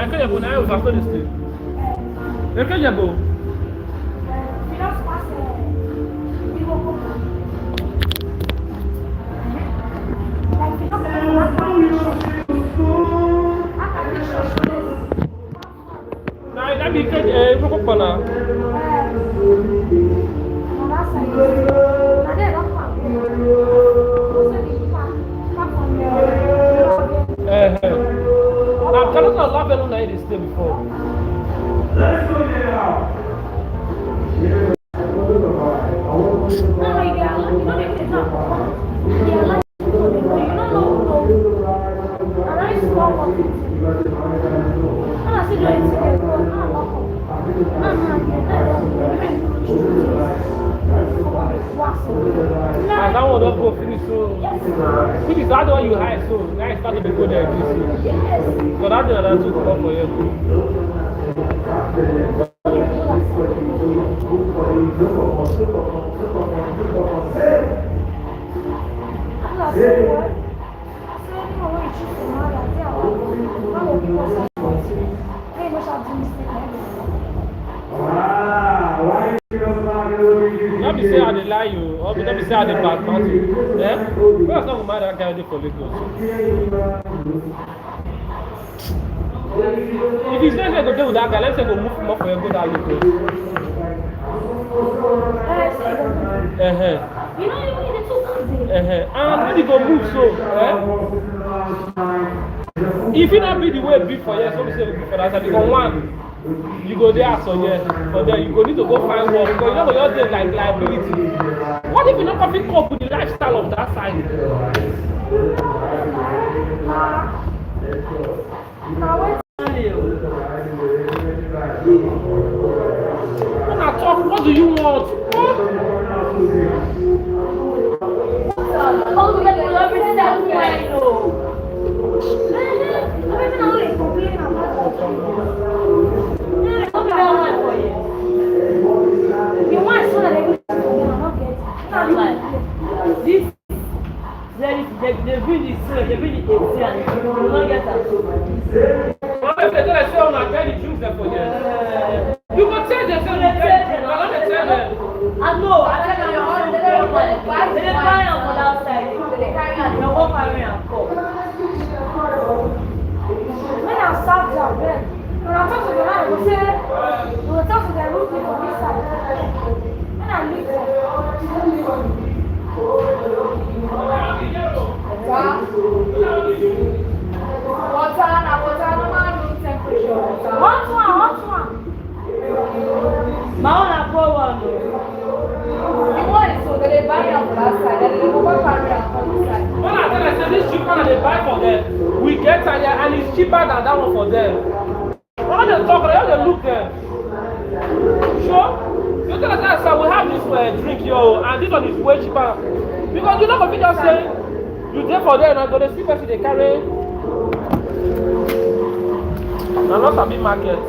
can't even know if I'm going to stay. You can't go. That be good. Look up on her. I'm kind of not laughing on this day before. Let's go now. And that one don't go finish so. Which is that one you hide so. Now it's starting to go there this year. So that's the other two come for you. Let me say how they lie you, or let me say how they bad mouth you. Yeah? Where's not mad that guy for Lagos? If you say go deal with that guy, let's say go move him up for you go that Lagos. You know you need the two countries. And when you go move so, if it not be the way it be for you, so we say for that side, because one, you go there so yeah, for there you go need to go find work because you know you're there like liability. What if you not fit up with the lifestyle of that side? When I talk, what do you want? Oh, we got to love yourself, This they bring the soul, they bring the AC and you will not get that. What if they don't say on a guy the drinks there for you? You can tell them, I know, I tell them you're on the phone, they buy them for outside, they carry out, they walk around and come. When I start job, then when I talk to the man, we will talk to the roof on this side. When I leave them, water, normal room temperature. Hot one. My own are poor one. The one is so that they buy it on that side, and they go back and on this side. When I tell them, say this cheap one they buy for them, we get here and it's cheaper than that one for them. When they talk, they look there. Sure? You tell us that sir, we have this drink yo, and this one is way cheaper. Because you know what just say, you take for them and go to see person they carry. Now not a big market.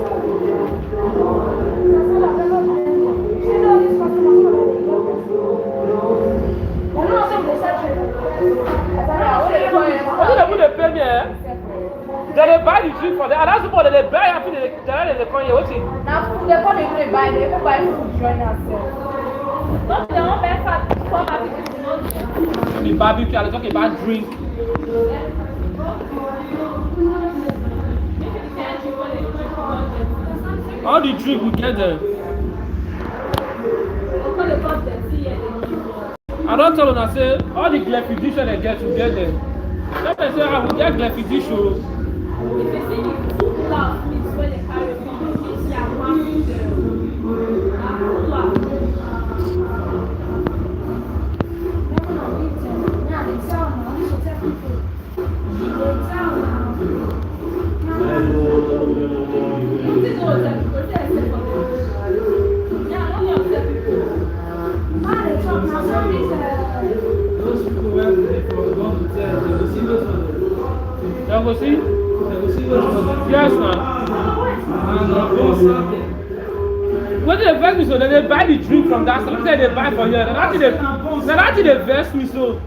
What do they pay me? They buy the drink for them, and that's what they buy after they come here. What's it? Now, they buy food join ourselves. Not the one best for The barbecue, I'm talking about drink. All the drink we get there. I don't tell them, I say, all the glepidation they get together. Let me say, I will get glepidation. if you see the two laugh means when they carry people, it's their family there. You go see? Yes, man. What did they vex me so? They buy the drink from that. So let me say they buy for here. Then actually they vex me so.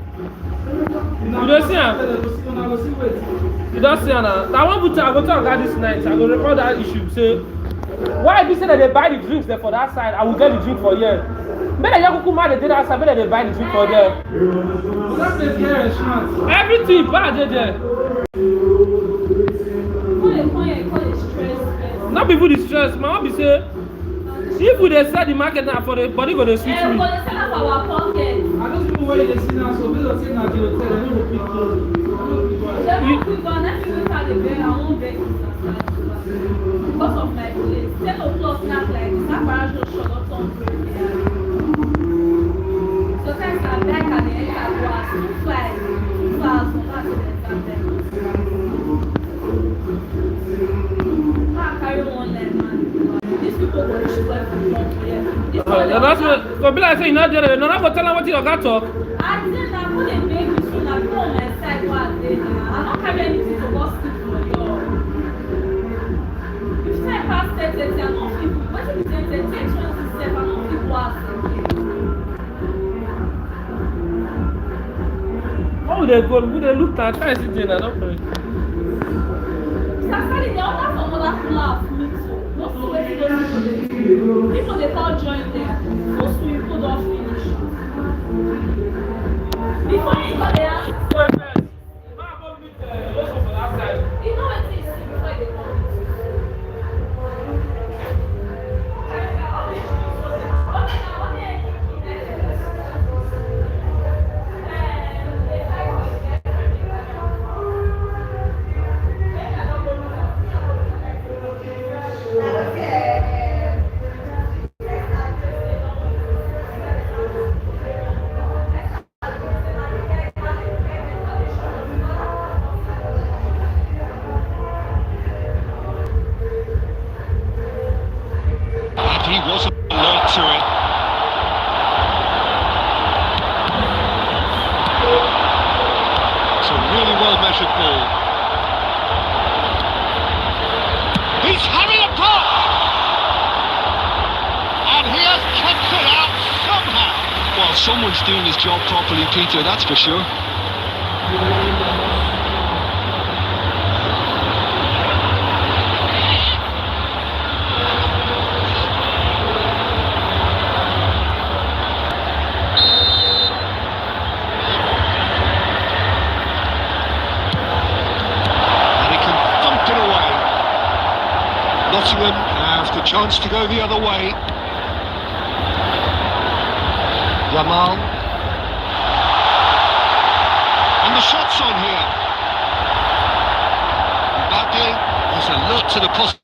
You don't see him? You don't see him now? I want to go talk about this night. I will record that issue. Say, why be say that they buy the drinks there for that side? I will get the drink for here. Maybe they just come out they did that side. Maybe they buy the drink for there. Everything bad there. Not people the stress. My mom be say, if we dey sell the market now for the body go dey sweet me. But they sell am for our pocket. I don't know where they see now, so we don't say now the hotel. They don't pick clothes. They won't quick on every week at the bed. I won't beg because of my place. 10 o'clock snack like this. That barrage no shut up on sometimes I beg at the end of the hour. 2 hours from that to the exam. I carry one leg, man. These people go to work from here. That's what. Go be like say you not there. No, not go tell them what you got talk. I didn't have put a baby soon. I put on my side what I did. I don't have anything to go sleep for you. If time past 30, I don't feel. What if it's 30, 27, I don't feel what How they go? Who they look at? I see Jane. I don't know. Sakali, they order from other class. Most of the way people they call join them. Most people don't finish. Before you go there, you know what it is before they come. He wasn't alert to it. It's a really well-measured ball. He's having a pop! And he has kept it out somehow. Well, someone's doing his job properly, Peter, that's for sure. Nottingham have the chance to go the other way. Yamal. And the shot's on here. Mbappe is alert to the possibility.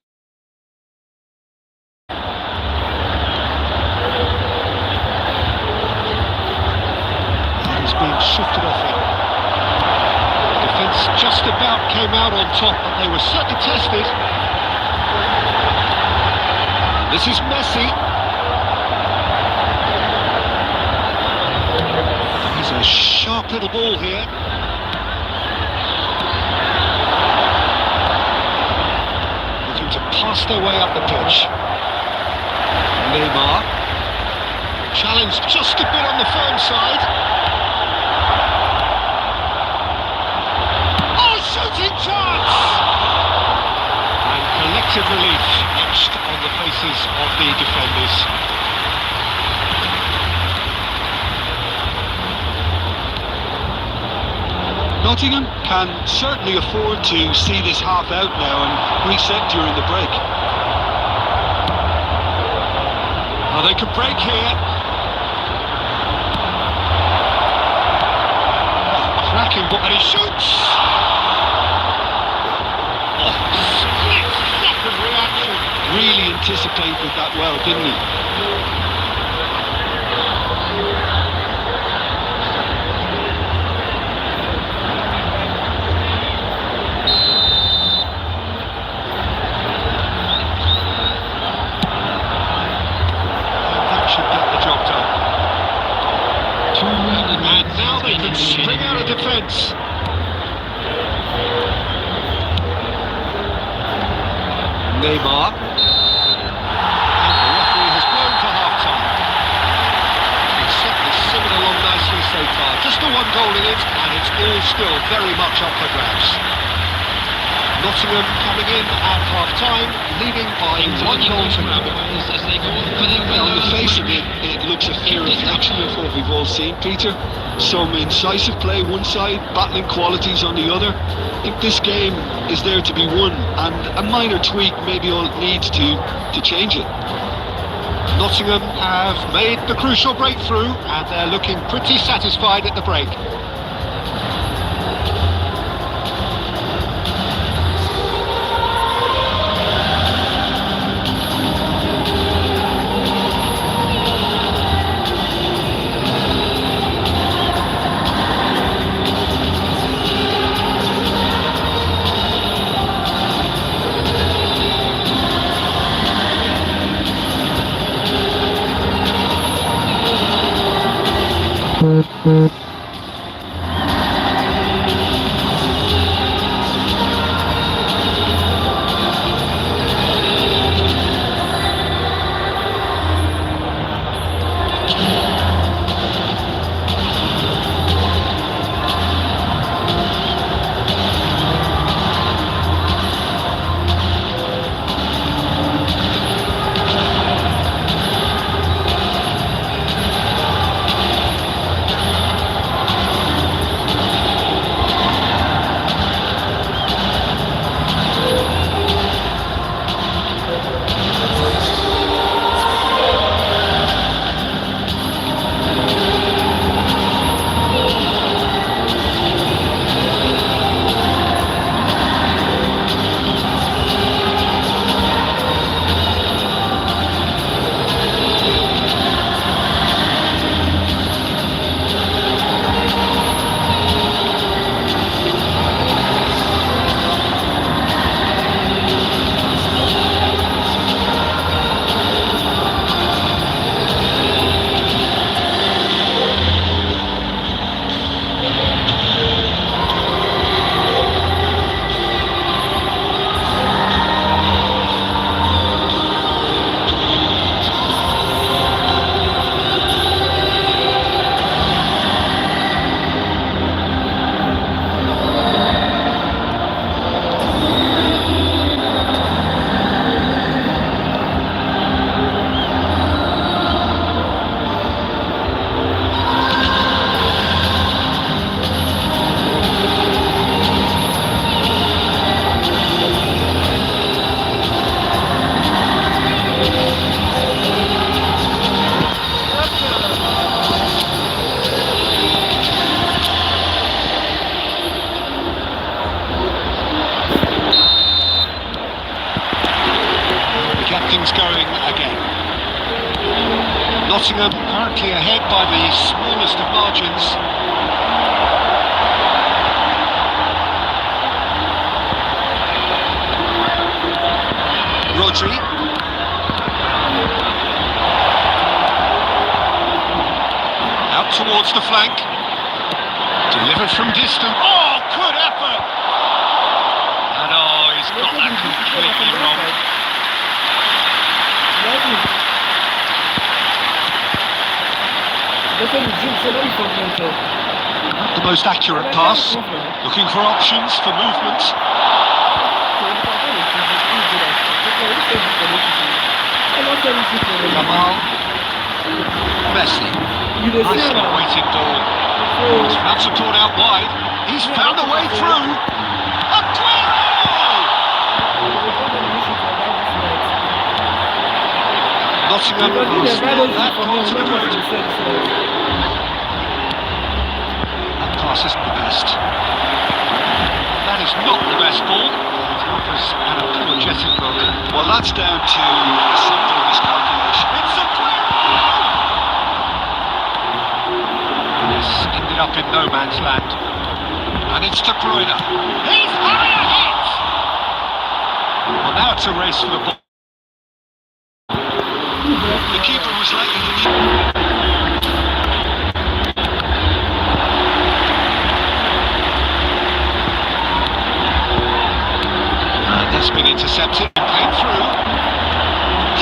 He's being shifted off it. The defence just about came out on top, but they were certainly tested. This is Messi. He's a sharp little ball here. Looking to pass their way up the pitch. Neymar. Challenged just a bit on the firm side. Oh, shooting chance! And collective relief etched on the faces of the defenders. Nottingham can certainly afford to see this half out now and reset during the break. Oh, they can break here. Oh, cracking ball, and he shoots! Oh, split-second reaction. Really anticipated that well, didn't he? And now they can spring out of defence. Neymar. And the referee has blown for half-time. He's set the 7 along nicely so far. Just the one goal in it, and it's all still very much up for grabs. Nottingham coming in at half-time, leading by 1 goal to nil. On the face of it, it looks a fair reflection of what we've all seen, Peter. Some incisive play one side, battling qualities on the other. I think this game is there to be won, and a minor tweak maybe all it needs to change it. Nottingham have made the crucial breakthrough, and they're looking pretty satisfied at the break. Going again. Nottingham currently ahead by the smallest of margins. Rodri. Out towards the flank. Delivered from distance. Oh, good effort! And oh, he's got that completely wrong. The most accurate pass, looking for options for movement. Kamal Messi, nicely weighted ball. He's found support out wide. He's found a way through. Nottingham will spell that goal to the good. That pass isn't the best. That is not the best ball. It offers an apologetic look. Well, that's down to a simple miscalculation. It's a clear ball! This ended up in no man's land. And it's De Bruyne. He's high ahead! Well, now it's a race for the ball. The keeper was late in the and that's been intercepted, played through,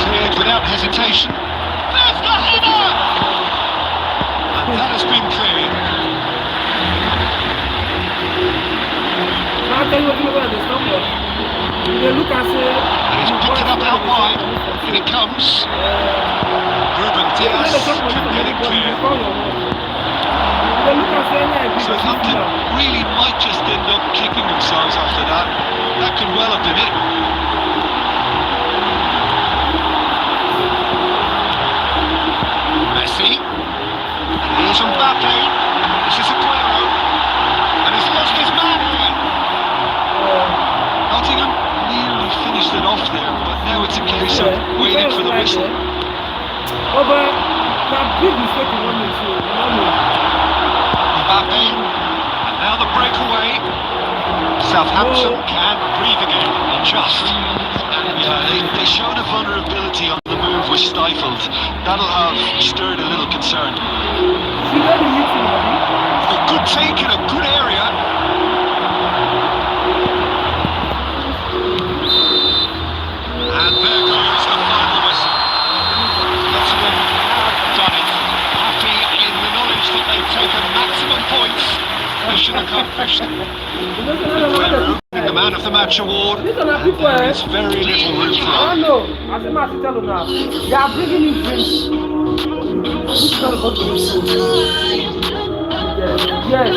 cleared without hesitation. There's the header! And that has been cleared. can't tell you what you look at the stop. You look and say. And he's picked it up out wide. In it comes. Ruben Diaz can get it clear. Southampton really might just end up kicking themselves after that. That could well have been it. Messi. Here's Mbappe. This is Aguero. And he's lost his man here. Nottingham nearly finished it off there, but now it's a case of waiting for the whistle. Oh, but that big mistake in 1 minute, Mbappe, and now the breakaway. Southampton can breathe again, just. Yeah, they showed a vulnerability on the move was stifled. That'll have stirred a little concern. A good take in a good area. And there goes the final whistle. Nottingham have done it. Happy in the knowledge that they've taken maximum points. Mission accomplished. Aguero, the Man of the Match award. There is very little room for I know. I think I should tell them now. They are bringing in drinks. Yes.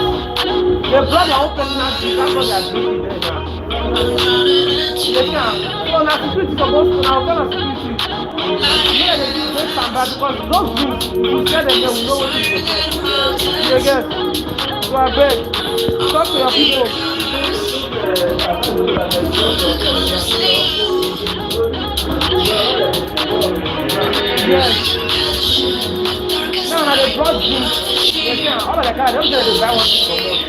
They brought their own personal drink. That's what they are drinking there now. They can't. So now security supposed to now tell us security. Yeah, they do this and bad because those drinks, you tell them they will know what to do. You get. So I beg, talk to your people. Yes. Now they brought drinks. They can't. All of the guys, they don't buy one for us.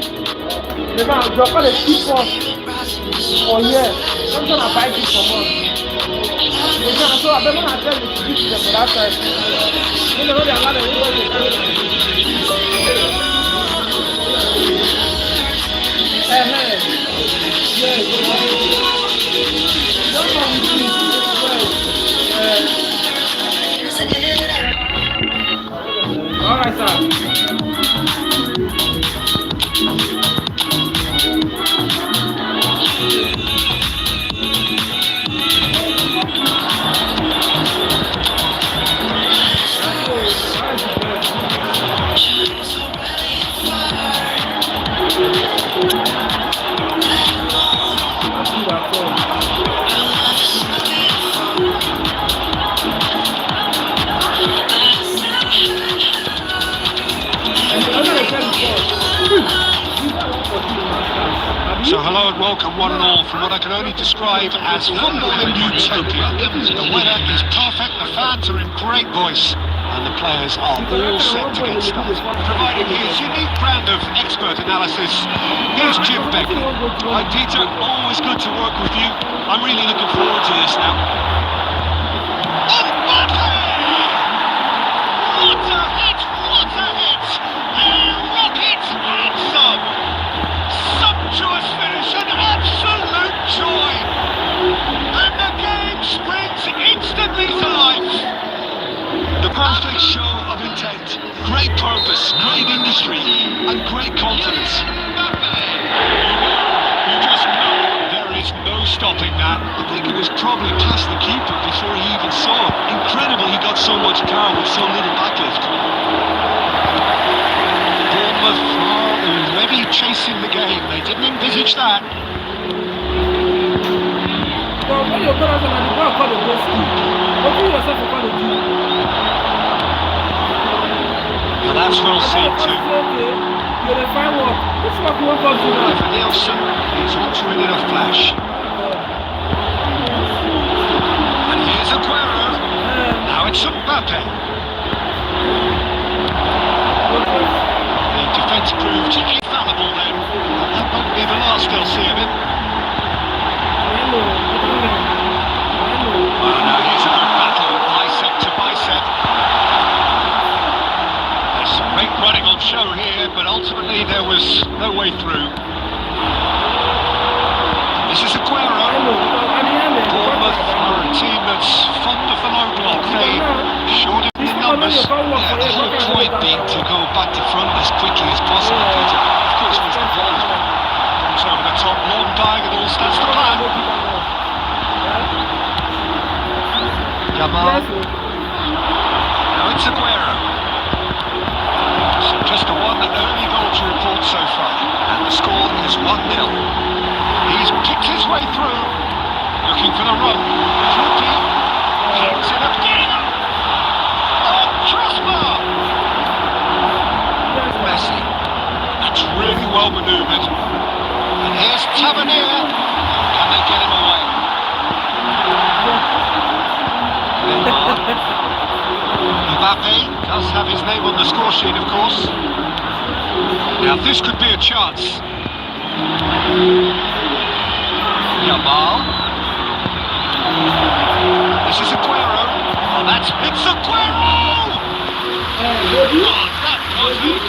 They can't. They'll call it cheap us. Oh yeah. Don't try to buy this for us. They can't. So I bet when I tell you to give them for that side. They know they are not the way they carry them. All right, sir. So hello and welcome one and all from what I can only describe as football in utopia. The weather is perfect, the fans are in great voice, and the players are all set to get started. Providing his unique brand of expert analysis, here's Jim Begley. Hi Peter, always good to work with you. I'm really looking forward to this now. Mbappe! What a hit! What a hit! A rocket anthem! Sumptuous finish, an absolute joy! And the game springs instantly to life! The perfect show of intent, great purpose, great industry, and great confidence. You just know there is no stopping that. I think it was probably past the keeper before he even saw it. Incredible he got so much power with so little backlift. Bournemouth are already chasing the game. They didn't envisage that. Well, when you're going out and the ball called a goal ski, open yourself for call a goal. And that's well seen too. You're the fine work. This is what you want to do now. For Nielsen, he's answering in a flash. And here's Aguero. Now it's Mbappe. The defence proved infallible then. That won't be the last they'll see of him. Oh no, here's a good battle, bicep to bicep. There's some great running on show here, but ultimately there was no way through. This is Aguero. Bournemouth are a team that's fond of the low block. They short in numbers. Yeah, the whole point being to go back to front as quickly as possible, Peter. Of course, with the ball comes over the top, long dive. Jamal. Now it's Aguero. So just a one early goal to report so far. And the score is 1-0. He's kicked his way through. Looking for the run. Fluky. Hits it again. Oh, crossbar! Messi. That's really well manoeuvred. And here's Tavernier. Can they get him away? Mbappe does have his name on the score sheet, of course. Now this could be a chance. Jamal. This is Aguero. Oh, it's Aguero! Oh, that was it.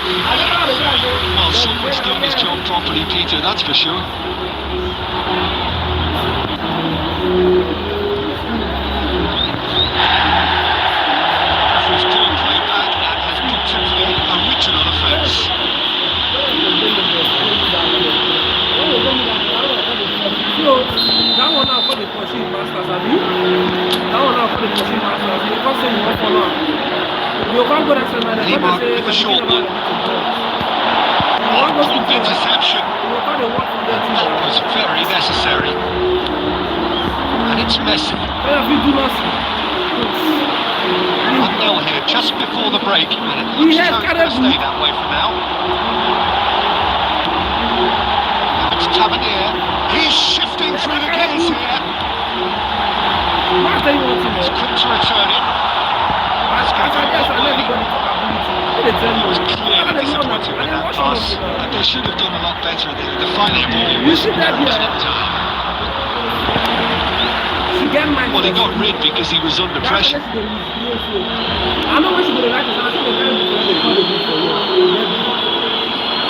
Well, someone's done his job properly, Peter, that's for sure. Referee's call played back and has booked him for the original offence. So, that one now for the pushing masters, Abi. That one now for the pushing masters. You can't say you want for long. You can't go next time. Neymar with the short one. Oh, prompt interception. That was very necessary. And it's Messi. 1-0 here, just before the break. And it looks as though it's going to stay that way for now. Now it's Tavernier. He's shifting through the gears here. He's quick to return it. That's going to go one way. He was clearly disappointed with that pass, and they should have done a lot better. The final ball was very tipped. Well, he got rid because he was under pressure. I know what you're going to like.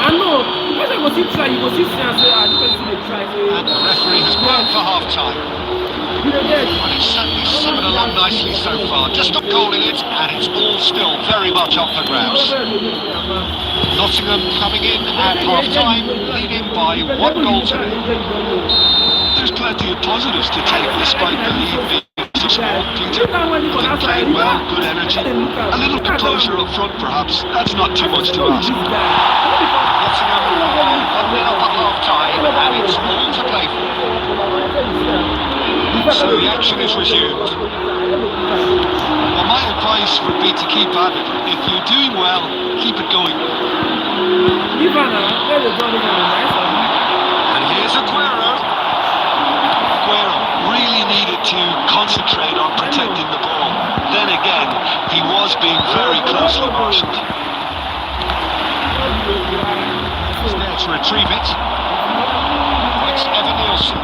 I know. Because I was try, you go see and say, I just try. And the referee has gone for half time. And it's certainly summoned along nicely so far. Just a goal in it, and it's all still very much up for grabs. Nottingham coming in at half time, leading by 1-0. There's plenty of positives to take despite the lead being so small, Peter. Well, playing well, good energy, a little composure up front perhaps. That's not too much to ask. Nottingham are 1-0 up at half time, and it's all to play for. So the action is resumed. Well, my advice would be to keep at it. If you're doing well, keep it going. And here's Aguero. Aguero really needed to concentrate on protecting the ball. Then again, he was being very closely marshalled. He's there to retrieve it. It's Evan Nielsen.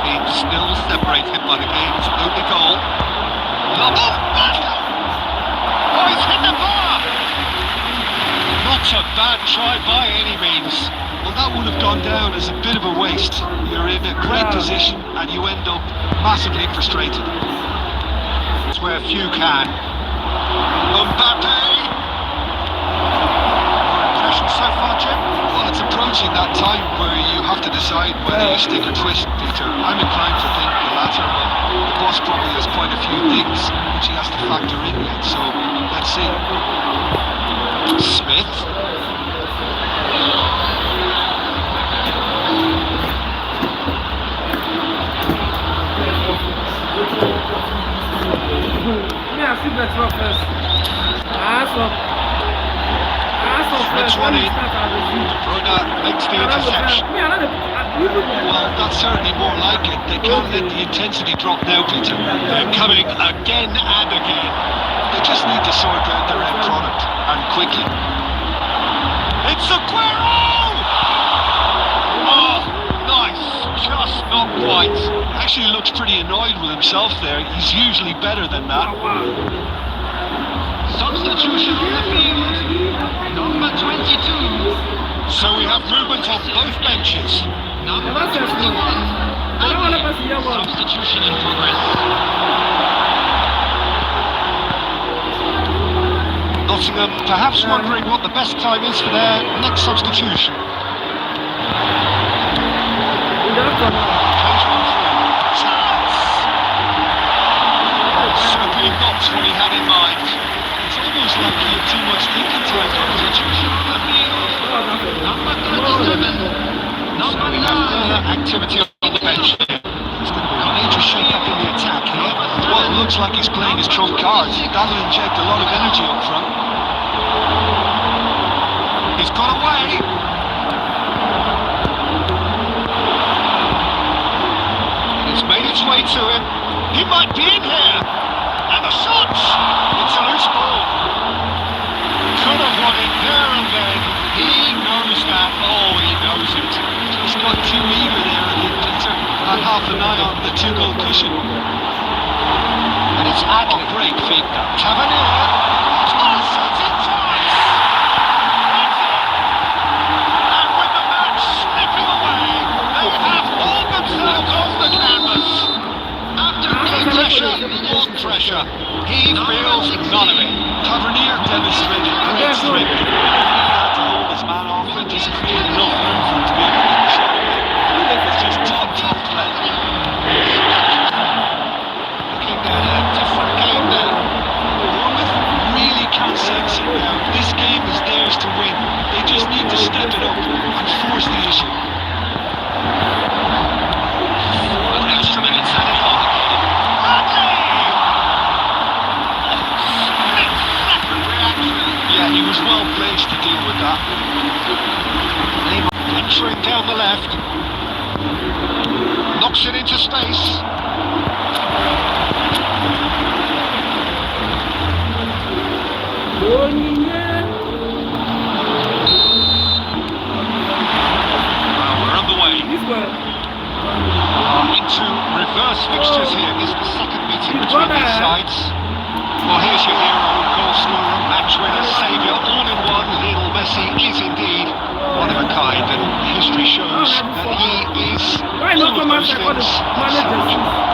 He's still separated by the game's only goal. Oh, he's hit the bar! Not a bad try by any means. Well, that would have gone down as a bit of a waste. You're in a great position and you end up massively frustrated. That's where few can. Mbappe! Your impression so far, Jim? Well, it's approaching that time where you have to decide whether you stick or twist, Peter. I'm inclined to think the latter, but the boss probably has quite a few things which he has to factor in yet, so let's see. Smith. Smith's one in. De Bruyne makes the interception. Well, that's certainly more like it. They can't let the intensity drop now, Peter. They're coming again and again. They just need to sort out their end product, and quickly. It's Aguero! Oh, nice. Just not quite. Actually looks pretty annoyed with himself there. He's usually better than that. Substitution on the field. Number 22. So we have movement on both benches. Number 21. Substitution in progress. Nottingham perhaps wondering what the best time is for their next substitution. Plays one through. Chance! That's what he had in mind. It's almost like he had too much thinking time for the situation. Activity on the bench. There's going to be a major shake-up in the attack here. Well, it looks like he's playing his trump cards. That'll inject a lot of energy up front. He's got away. It's made its way to him. He might be in here. And the shot! It's a loose ball. Could have won it there and then. He knows that. Oh, he knows it. Just got too eager there and Peter had half an eye on the 2-goal cushion. And it's Adler. Great feet. Tavernier. Toss it in twice. That's it. And with the match slipping away, they have hauled themselves off the canvas. After good pressure, long pressure, he feels none of it. Tavernier demonstrated great strength. He had to hold his man off and just create enough room for him to be able to get the shot away. It's just top play. Looking at a different game there. Bournemouth really can't sense it now. This game is theirs to win. They just need to step it up and force the issue. Extra minutes added on. Yeah, he was well placed to deal with that. Venturing down the left. Knocks it into space. Well, we're underway. Into reverse fixtures here. This is the second meeting between these sides. Well, here's your hero, goal scorer, match winner, saviour, all in one. Lionel Messi is indeed one of a kind, and history shows that he is all of those things.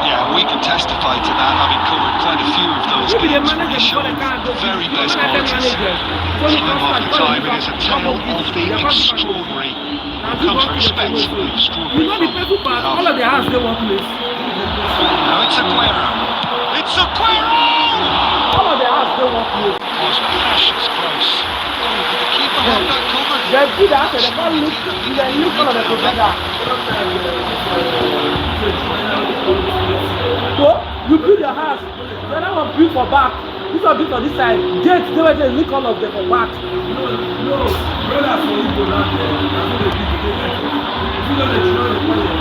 Yeah, we can testify to that, having covered quite a few of those games where he showed the very best qualities. Time after time, it is a tale of the extraordinary. Comes respect for the extraordinary. All of the hands they want to miss. Now it's Aguero. It's Aguero! All of the hands they want to miss. Was precious close. The keeper had that covered. They do that, they can't look, they look all of them together. So, you build your house, the other one build for back, this one build for this side. Gates, they were just link all of them for back. No, brothers for you go down there, that's what they do today. If you know that you know the player,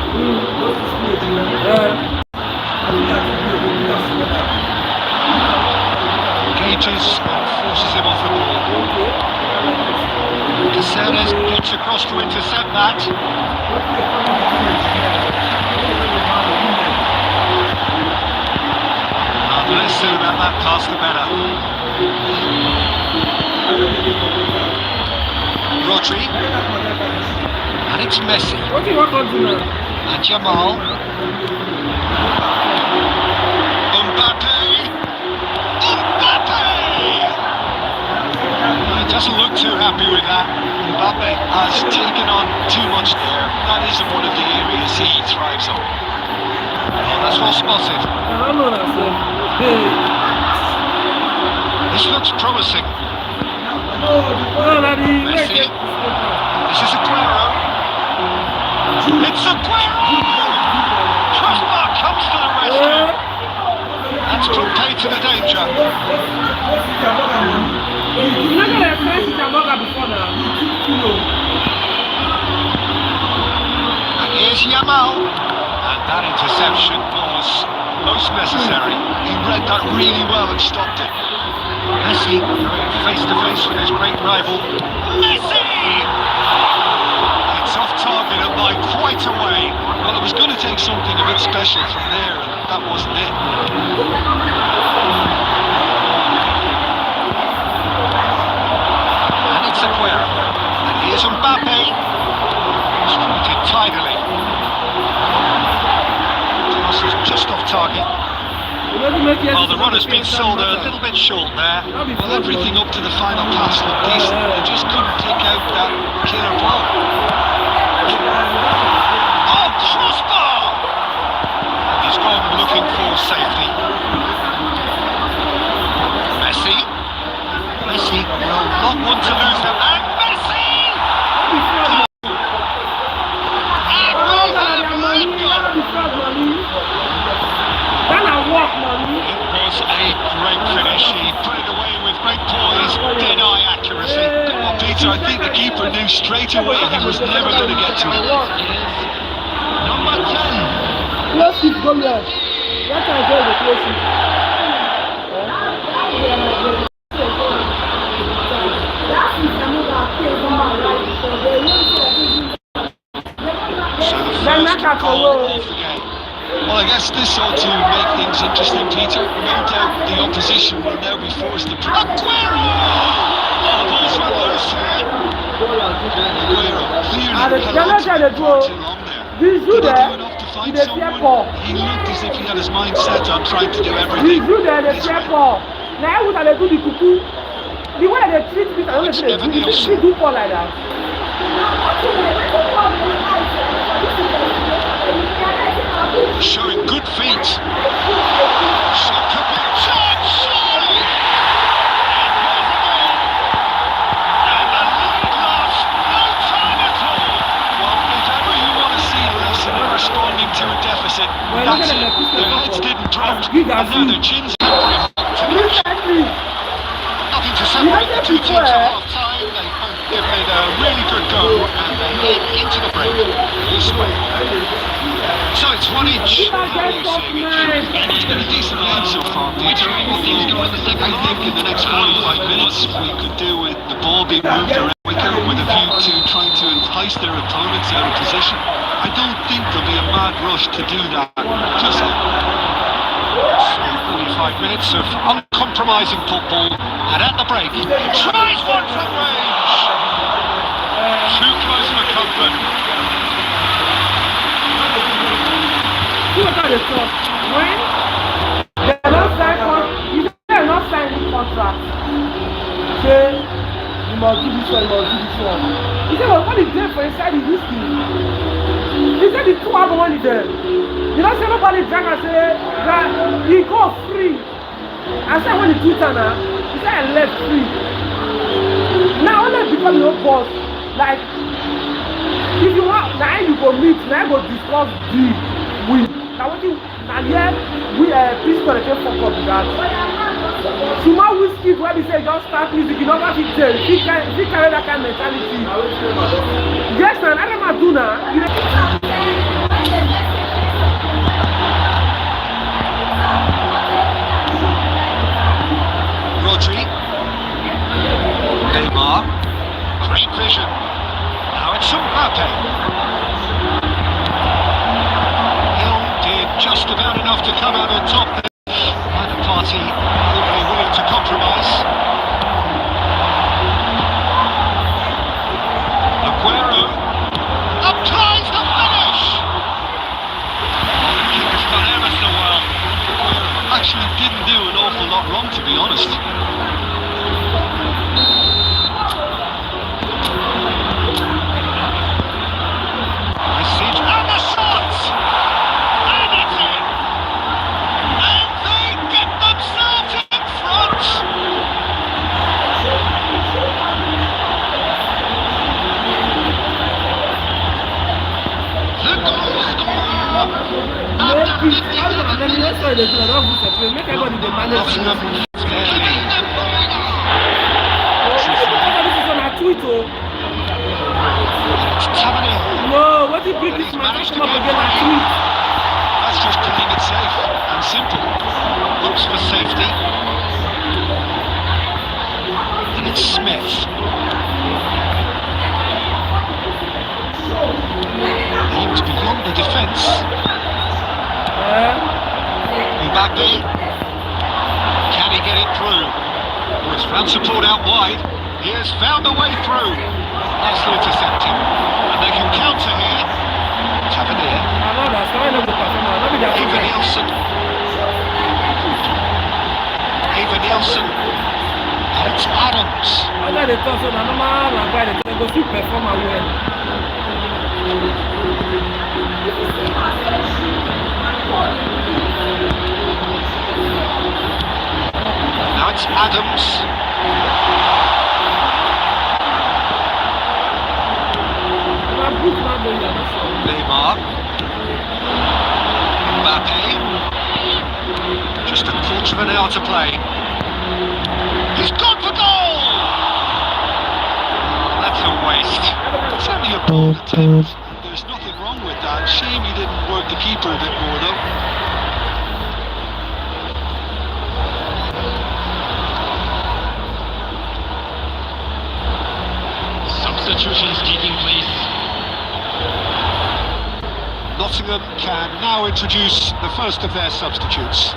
what's the spirit you know? And you have to do it, you have to do that. Cages and forces him off the ball. Caceres gets across to intercept that. The less said about that pass, the better. Rodri. And it's Messi. Okay, what on to now? And Jamal. Doesn't look too happy with that. Mbappe has taken on too much there. That isn't one of the areas he thrives on. Oh, that's well spotted. I don't know that, sir. This looks promising. Messi. This is Aguero. It's Aguero! Crossbar comes to the rescue. That's put paid to the danger. You're not going to experience it before now. And here's Yamal. And that interception was most necessary. He read that really well and stopped it. Messi face to face with his great rival. Messi! It's off target and by quite a way. Well, it was going to take something a bit special from there, and that wasn't it. Aguero. And here's Mbappe. Sprinted tidily. Pass is just off target. Well, the run has been sold a little bit short there. Well, everything up to the final pass looked decent. They just couldn't pick out that killer ball. Oh, crossbar! He's gone looking for safety. I think the keeper knew straight away he was never going to get to it. Number 10. Close it, go here. That time go the close it. So the first goal of the game. Well, I guess this ought to make things interesting, Peter. No doubt the opposition will now be forced to... Aguero! Oh, ball's run loose here. Aguero clearly held on to it far too long there. Did he do enough to find someone? He looked as if he had his mind set on trying to do everything. His way. Now what are they do the cuckoo? The way they treat people, I don't know if they do for like that. Showing good feet. Shot could be a chance, surely! And the lead lost, no time at all. Well, if ever you want to see a lesson in responding to a deficit, that's it. Their heads didn't drop, and now their chins are nothing to separate the two teams at half time. They both given it a really good go, and they head into the break this way. So it's 1 inch. How are you seeing it? It's been a decent game so far, Peter. I think in the next 45 minutes we could do with the ball being moved around quicker with a view to trying to entice their opponents out of position. I don't think there'll be a mad rush to do that just yet. So 45 minutes of uncompromising football, and at the break, tries one from range. Too close for comfort. You look at the stuff. When they're not signing contract, say you must do this one, you must do this one. He said, well, what is there for inside the whiskey? He said the 2 hour money there. You know, say nobody drank and say that he go free. I said when he do that now, he said I left free. Now only become your boss. Like if you want, now you go meet, now you go discuss deal with. Now what you and here we please call again fuck up with that. Small whiskey where they say just start music, you know what he tell. He carry that kind of mentality. Yes, man, I don't do now. Rodri. Neymar. Great vision. Now it's Mbappe. Hill did just about enough to come out on top there. Neither party hopefully willing to compromise. Aguero. Up tries the finish! Oh, the keeper's done ever so well. Aguero actually didn't do an awful lot wrong, to be honest. And the shot! And it's in! And they get themselves in front! The goal scorer! After 50 Make everybody the manage. No, what did you this man come up again and tweet? That's just playing it safe and simple. Looks for safety. And it's Smith. He was beyond the defence. Mbappe. Can he get it through? Oh, it's found support out wide. He has found a way through. Nicely intercepted. And they can counter here. Tavernier. Eva Nielsen. Eva Nielsen. And it's Adams. Now it's Adams. Neymar. Mbappe. Just a quarter of an hour to play. He's gone for goal! goal attempt. There's nothing wrong with that. Shame he didn't work the keeper a bit more though. Substitutions taking place. Nottingham can now introduce the first of their substitutes.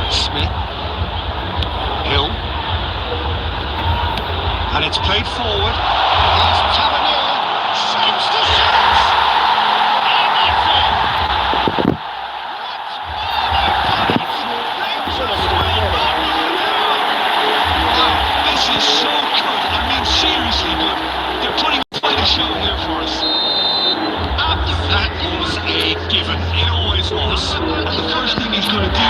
Smith. Hill. And it's played forward. It's Tavernier. Saves the shot! And that's it! This is so good. I mean, seriously good. They're putting quite a show here for us. That was a given. It always was. And the first thing he's going to do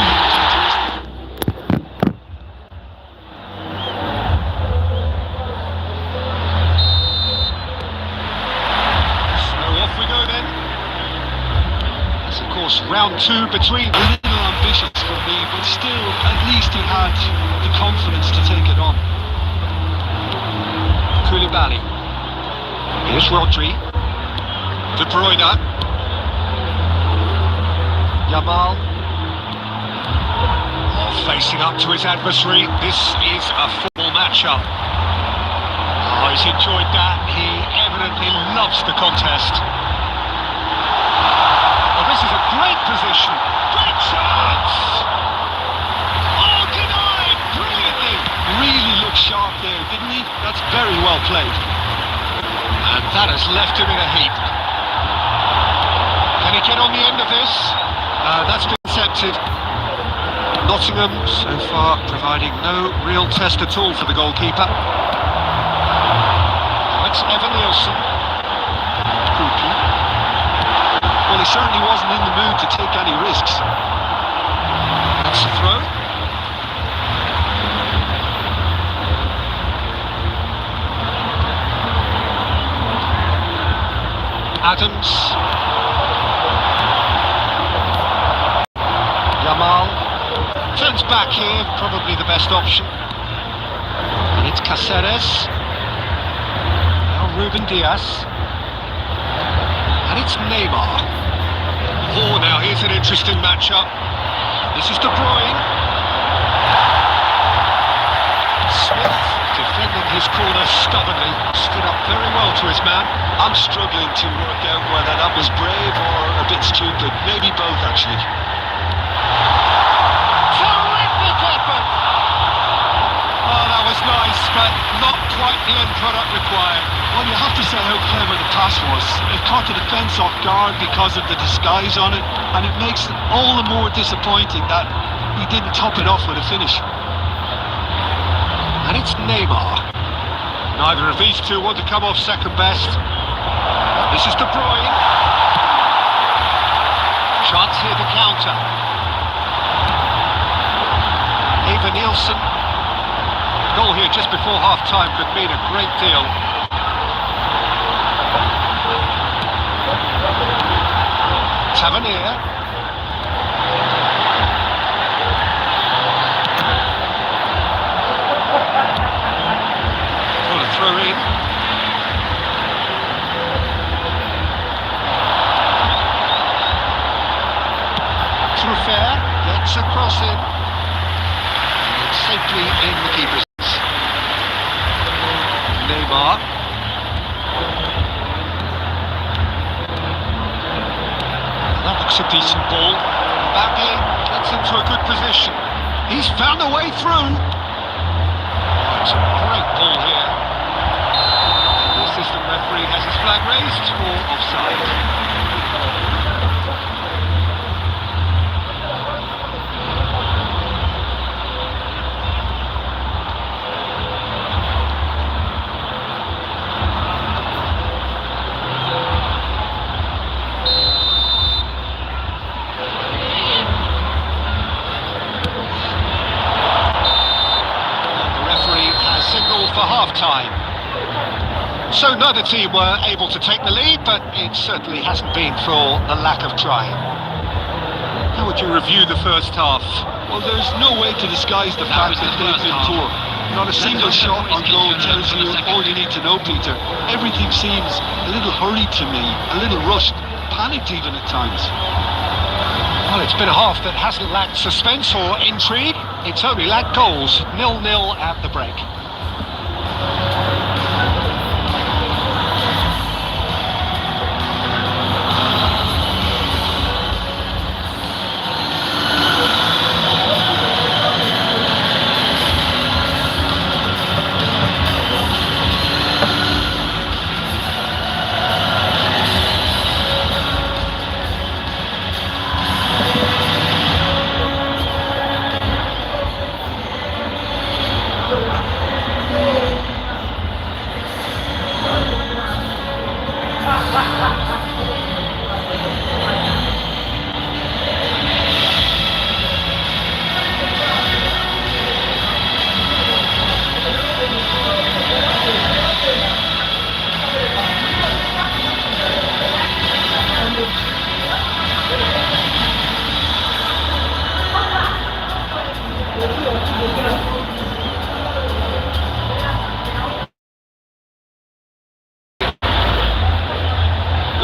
round two between. A little ambitious for me, but still, at least he had the confidence to take it on. Koulibaly. Here's Rodri. De Bruyne. Yamal. Oh, facing up to his adversary. This is a full matchup. Oh, he's enjoyed that. He evidently loves the contest. This is a great position. Great chance! Oh, denied! Brilliantly! Really looked sharp there, didn't he? That's very well played. And that has left him in a heap. Can he get on the end of this? That's been intercepted. Nottingham, so far, providing no real test at all for the goalkeeper. Now it's Evan Nielsen. Krupi. Well, he certainly wasn't in the mood to take any risks. That's the throw. Adams. Yamal. Turns back here, probably the best option. And it's Cáceres. Now Ruben Diaz. And it's Neymar. Oh, now here's an interesting matchup. This is De Bruyne. Smith defending his corner stubbornly. Stood up very well to his man. I'm struggling to work out whether that was brave or a bit stupid. Maybe both, actually. Terrific effort! Oh, that was nice, but not quite the end product required. Well, you have to say how clever the pass was. It caught the defence off guard because of the disguise on it, and it makes it all the more disappointing that he didn't top it off with a finish. And it's Neymar. Neither of these two want to come off second best. This is De Bruyne. Chance here to counter. Evan Nielsen. Goal here just before half-time could mean a great deal. Tavernier. Got a throw in. Truffert gets a cross in. And safely in the keeper's. Neymar. That looks a decent ball. Mbappe gets into a good position. He's found a way through. Oh, it's a great ball here. And the assistant referee has his flag raised for offside. So neither team were able to take the lead, but it certainly hasn't been for the lack of trying. Now How would you review the first half? Well, there's no way to disguise the fact that they've been poor. Not a single shot on goal tells you all you need to know, Peter. Everything seems a little hurried to me, a little rushed, panicked even at times. Well, it's been a half that hasn't lacked suspense or intrigue. It's only lacked goals. 0-0 at the break.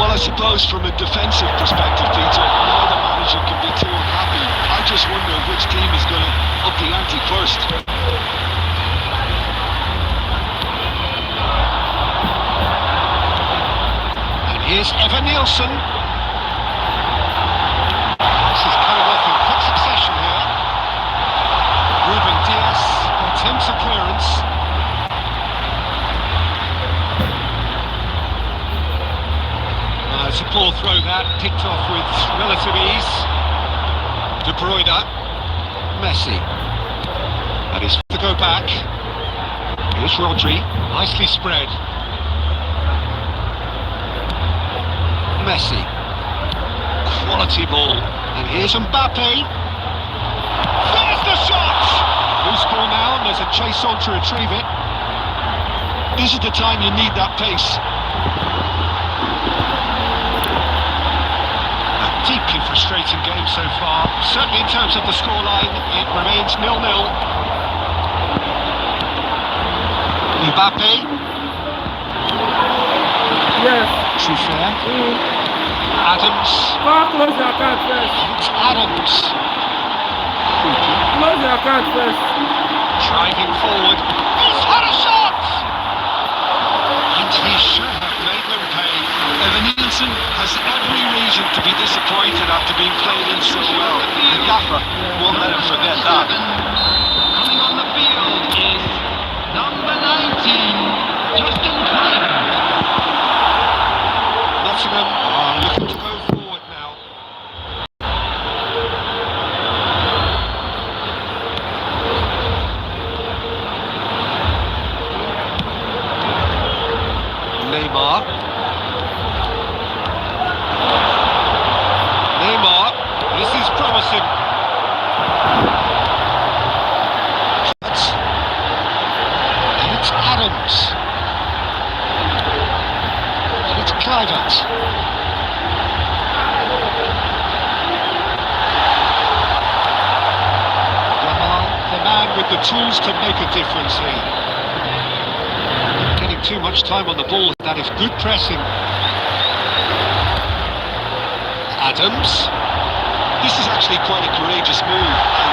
I suppose from a defensive perspective, Peter, neither manager can be too unhappy. I just wonder which team is going to up the ante first. And here's Evan Nielsen. This is coming off in quick succession here. Ruben Diaz attempts a clearance. It's a poor throw that, picked off with relative ease. De Bruyne, Messi. That is to go back. Here's Rodri, nicely spread. Messi. Quality ball. And here's Mbappe. There's the shot! Loose ball now, and there's a chase on to retrieve it. This is the time you need that pace. Deeply frustrating game so far. Certainly in terms of the scoreline, it remains 0-0. Mbappe. Yes. Truffert. Adams. Close your account first. It's Adams. Close your account first. Driving forward. He's had a shot! And he should have made them pay. Evan Nielsen has every reason to be disappointed after being played in so well. The gaffer won't let him forget that. Coming on the field is number 19, Justin Clive. Nottingham are looking to go forward now. Neymar. This is promising. And it's Adams. And it's Clivert. Yamal, the man with the tools to make a difference here. Getting too much time on the ball. That is good pressing. Adams. This is actually quite a courageous move, and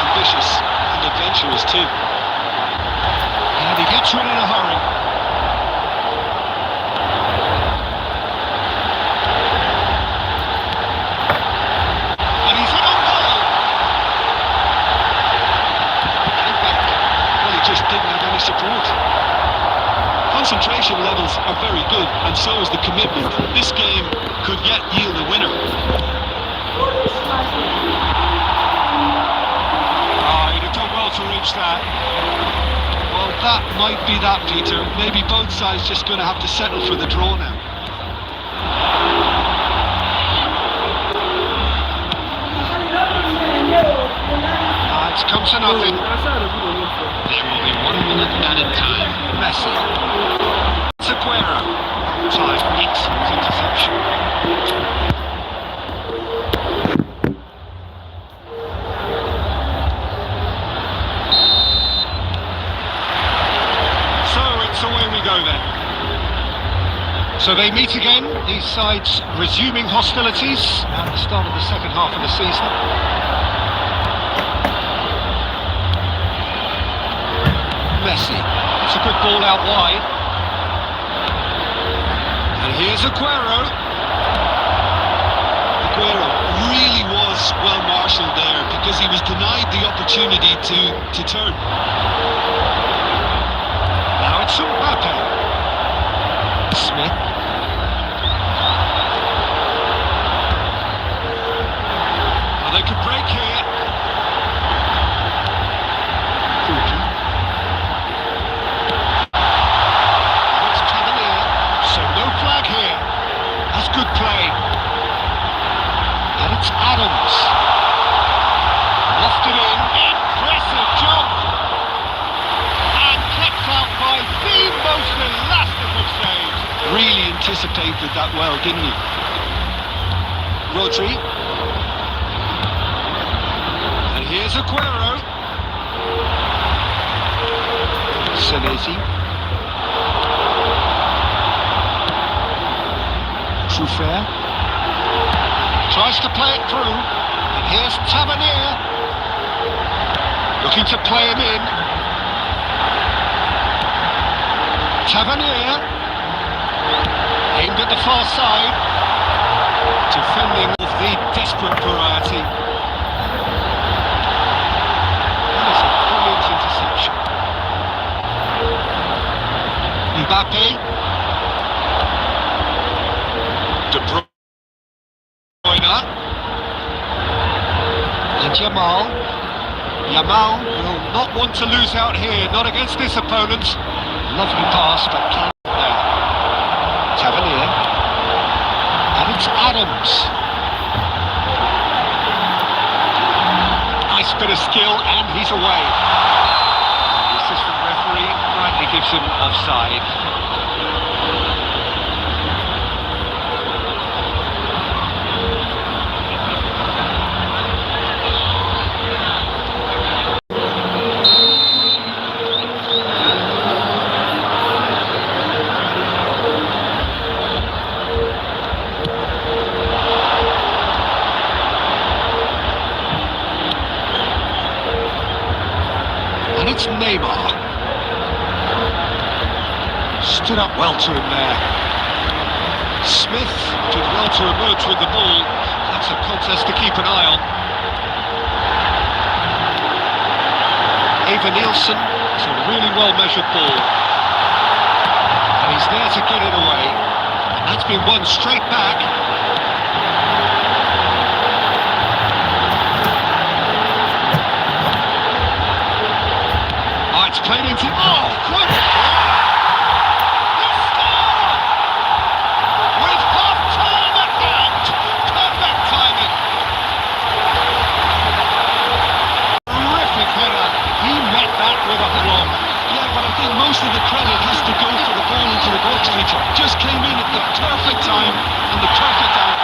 ambitious and adventurous too. And he gets rid in a hurry. And he's in on goal. And back. Well, he just didn't have any support. Concentration levels are very good, and so is the commitment. This game could yet yield a winner. He'd have done well to reach that. Well, that might be that, Peter. Maybe both sides just going to have to settle for the draw now. It's come to nothing. There will be 1 minute added time. Messi. Aguero. Time. Excellent interception. So they meet again, these sides resuming hostilities at the start of the second half of the season. Messi, it's a good ball out wide. And here's Aguero. Aguero really was well marshalled there because he was denied the opportunity to turn. Now it's Mbappe. Smith. Well, they could break here. Cookie. It's Cavalier. So no flag here. That's good play. And it's Adams. Lofted in. Impressive jump. And kept out by the most elastic of saves. Really anticipated that well, didn't he? Rodri. And here's Aguero. Senesi. Truffert. Tries to play it through. And here's Tavernier. Looking to play him in. Tavernier. Aimed at the far side. Defending of the desperate variety. That is a brilliant interception. Mbappe. De Bruyne. And Yamal. Yamal will not want to lose out here, not against this opponent. Lovely pass, but can't there. Cavalier. And it's Adams. Nice bit of skill, and he's away. The assistant referee rightly gives him offside. It's Neymar. Stood up well to him there. Smith did well to emerge with the ball. That's a contest to keep an eye on. Ava Nielsen, it's a really well measured ball. And he's there to get it away. And that's been won straight back. It's played into... Oh, good! He scored! With half-time at hand! Perfect timing! Terrific header. He met that with a block. Yeah, but I think most of the credit has to go for the ball into the box feature. Just came in at the perfect time and the perfect hour.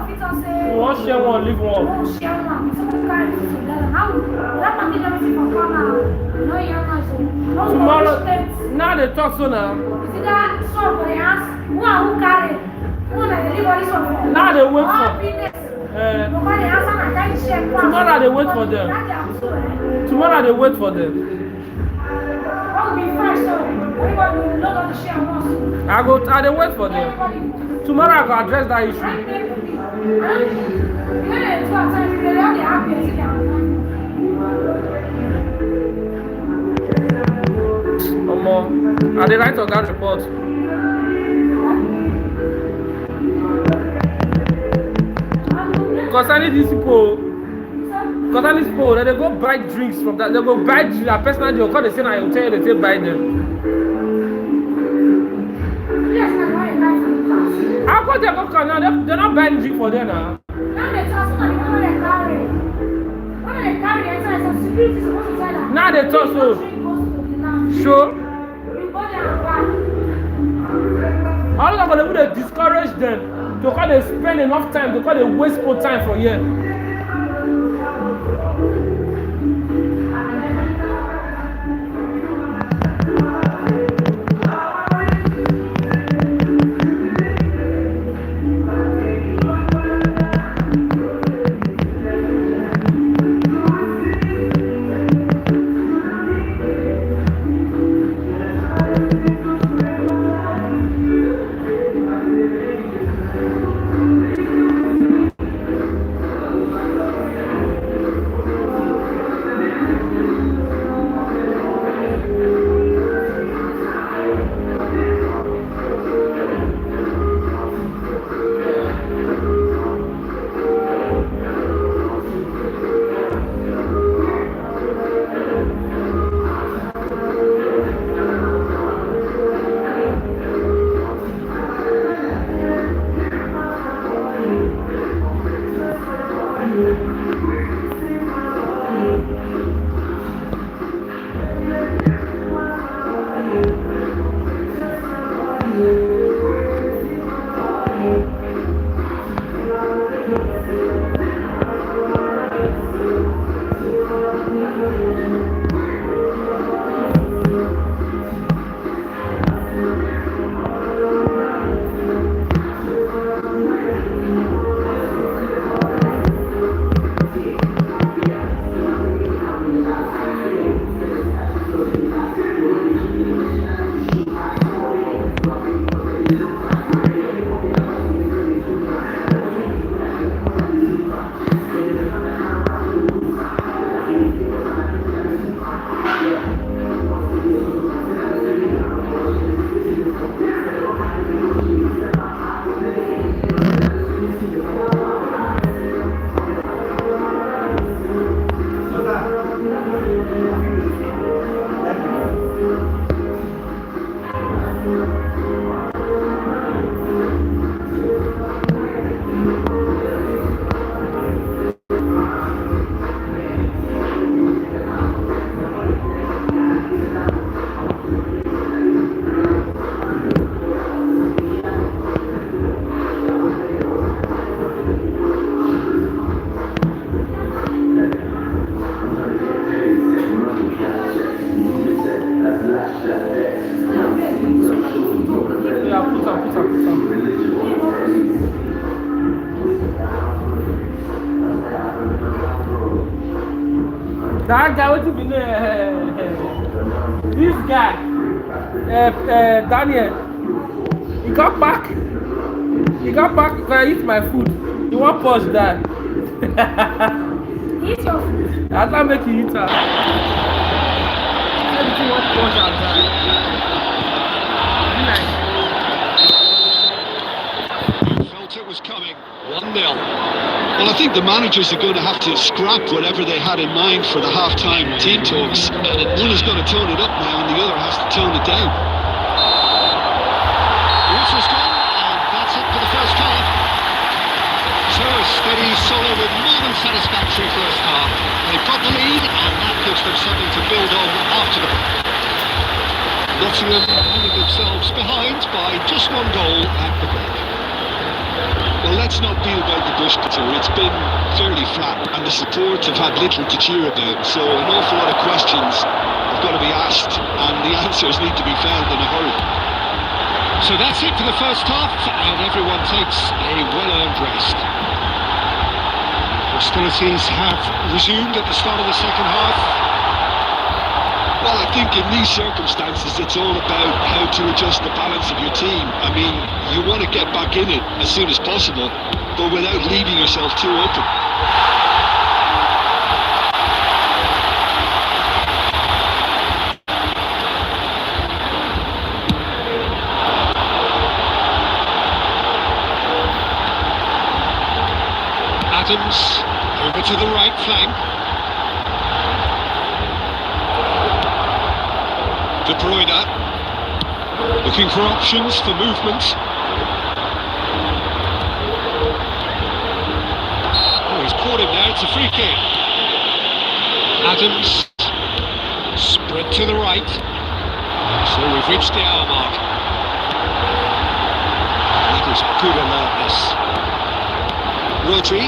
of it or say, You want share one, leave one. oh, share one. Somebody carry it together. How that package everything for corner? You know, you're not so. Tomorrow, now they talk so now. You see that song for the house? Who carry? Who that they leave all this one for? Now they wait for. Nobody answer and carry share. Tomorrow they wait for them. Tomorrow they wait for them. That would be fresh, so everybody will load on the share once. I they wait for them. Tomorrow I go address that issue. Are they right on that report? Concerning these people, they go buy drinks from that. They go buy their personal drink. Because they say na hotel, they say buy them. How come they go come now? They're not buying drink for them now. Now they talk so. Sure. All of them they discourage them because they spend enough time, because they waste more time for here. That guy, what you been this guy, Daniel, he got back because I eat my food. He won't push that. Eat your food. That's not make you eat that. Everything won't push that. Felt it was coming. 1-0. Well, I think the managers are going to have to scrap whatever they had in mind for the half-time team talks. One has got to tone it up now and the other has to tone it down. The whistle's gone, and that's it for the first half. So a steady, solid and more than satisfactory first half. They've got the lead and that gives them something to build on after the break. Nottingham holding themselves behind by just one goal at the break. Well, let's not beat about the bush, Peter. It's been fairly flat, and the support have had little to cheer about. So an awful lot of questions have got to be asked, and the answers need to be found in a hurry. So that's it for the first half, and everyone takes a well-earned rest. Hostilities have resumed at the start of the second half. Well, I think in these circumstances, it's all about how to adjust the balance of your team. I mean, you want to get back in it as soon as possible, but without leaving yourself too open. Adams over to the right flank. De Bruyne looking for options for movement. Oh, he's caught him there. It's a free kick. Adams spread to the right. So we've reached the hour mark. That was good alertness. Rodri.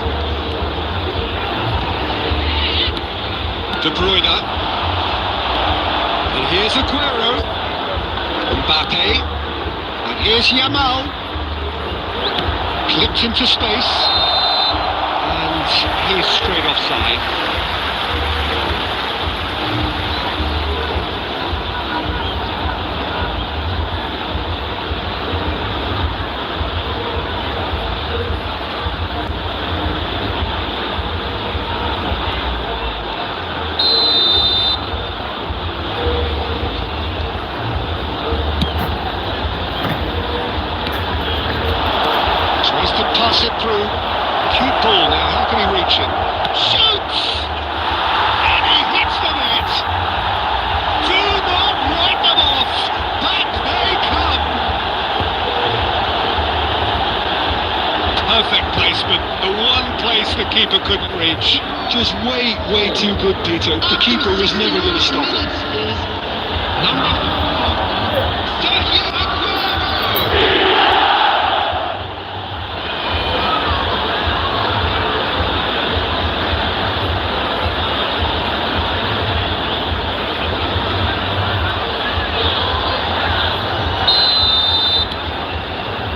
De Bruyne. And here's Aguero. Mbappe. And here's Yamal. Clipped into space. And he's straight offside. Pass it through. Cute ball now. How can he reach it? Shoots! And he hits the net. Do not write them off. Back they come. Perfect placement. The one place the keeper couldn't reach. Just way too good, Peter. The keeper was never going to stop it.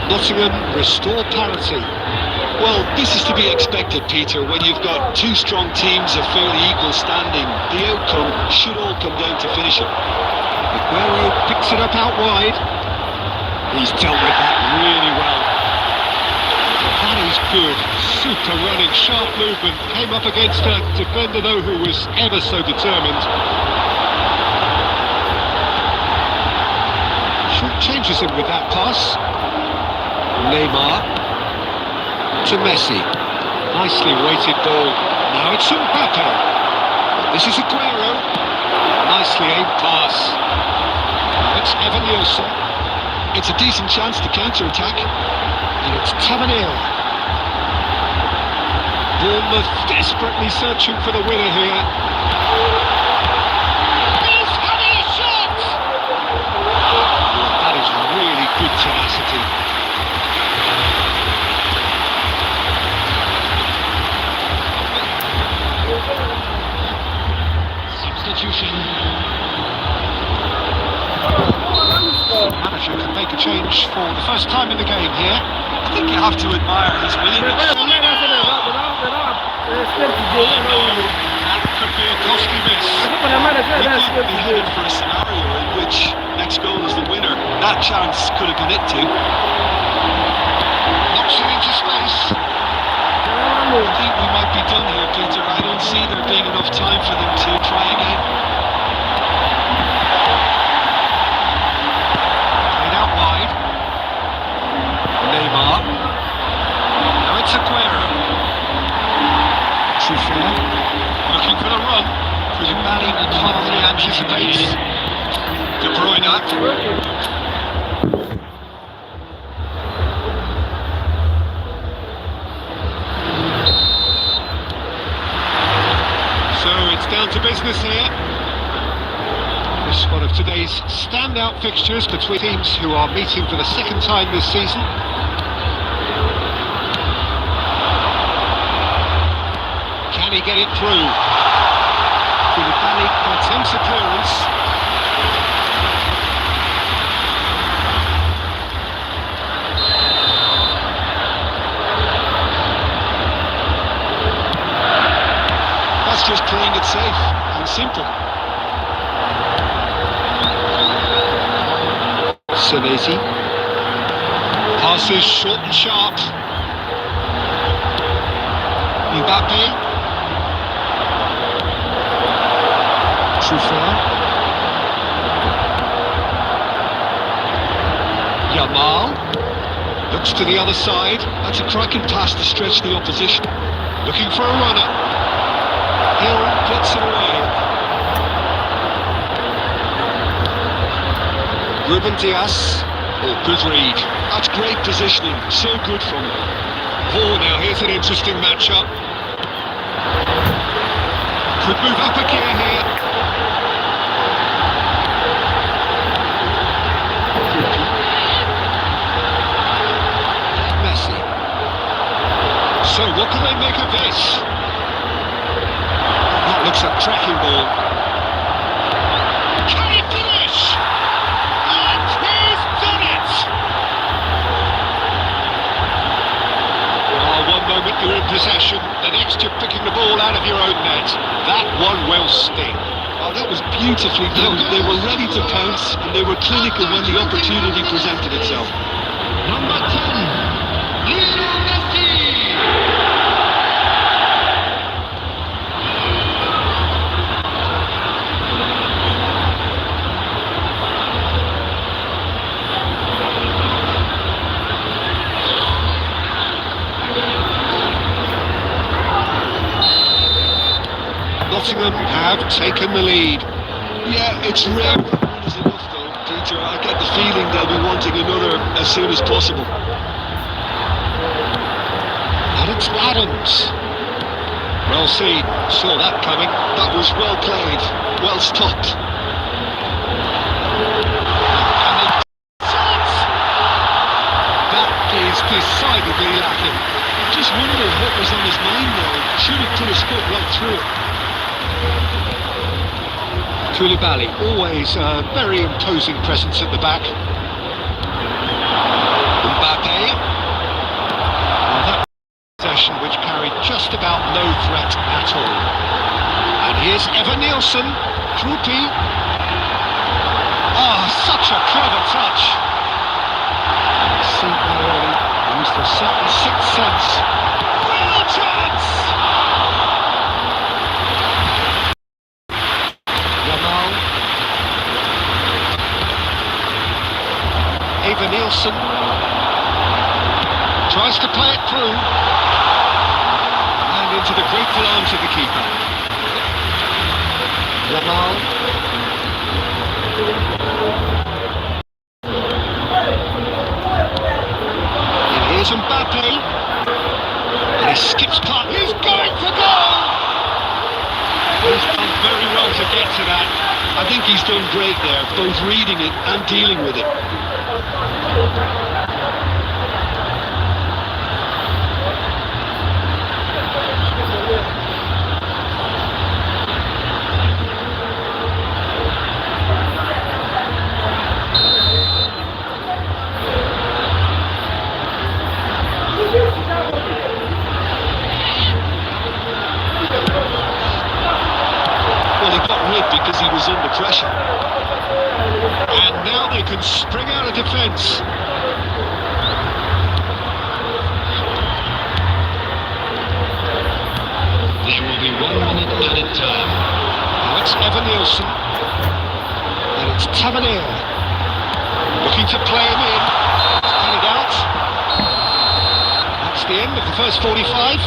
Nottingham restore parity. Well, this is to be expected, Peter, when you've got two strong teams of fairly equal standing. The outcome should all come down to finishing. Aguero picks it up out wide. He's dealt with that really well. That is good. Super running, sharp movement. Came up against a defender, though, who was ever so determined. Short changes him with that pass. Neymar to Messi. Nicely weighted ball. Now it's Mbappe. This is Aguero. Nicely aimed pass. Now it's Evan Nielsen. It's a decent chance to counter-attack. And it's Tavernier. Bournemouth desperately searching for the winner here. He's having a shot! That is really good tenacity. Substitution. Manager can make a change for the first time in the game here. I think you have to admire his willingness. That could be a costly miss. He could be headed for a scenario in which next goal is the winner. That chance could have been it too. Knocks it into space. I think we might be done here, Peter. I don't see there being enough time for them to try again. Played out wide. Neymar. Now it's Aguero. Truffert. Looking for the run. Koulibaly calmly anticipates. De Bruyne. Down to business here. This one of today's standout fixtures between teams who are meeting for the second time this season. Can he get it through? Koulibaly attempts a clearance. That's just playing it safe and simple. Senesi. Passes short and sharp. Mbappe. Truffert. Yamal. Looks to the other side. That's a cracking pass to stretch the opposition. Looking for a runner. Hill gets it away. Ruben Dias. Oh, good read. That's great positioning. So good from him. Oh, now here's an interesting matchup. Could move up a gear here. Messi. So what can they make of this? That looks a cracking ball. Can he finish? And he's done it! Oh, one moment you're in possession, the next you're picking the ball out of your own net. That one will sting. Oh, that was beautifully done. They were ready to pounce and they were clinical when the opportunity presented itself. Number 10, Lionel Messi! Nottingham have taken the lead. Yeah, it's rare when one is enough though, Peter. I get the feeling they'll be wanting another as soon as possible. And it's Adams. Well seen, saw that coming. That was well played, well stopped. That is decidedly lacking. I just wondered what was on his mind there. Should have put his foot right through it. Koulibaly, always a very imposing presence at the back. Mbappe. Well, that possession which carried just about no threat at all. And here's Evan Nielsen. Krupi. Ah, such a clever touch. See there early. Used the sixth sense. Real chance! Yamal. Evan Nielsen. Tries to play it through. And into the grateful arms of the keeper. Yamal. Here's Mbappe. And he skips past. He's going for goal! He's done very well to get to that. I think he's done great there, both reading it and dealing with it. Well, he got rid because he was under pressure. And now they can spring out of defence. There will be 1 minute added time. Now it's Evan Nielsen. And it's Tavernier. Looking to play him in. Headed out. That's the end of the first 45.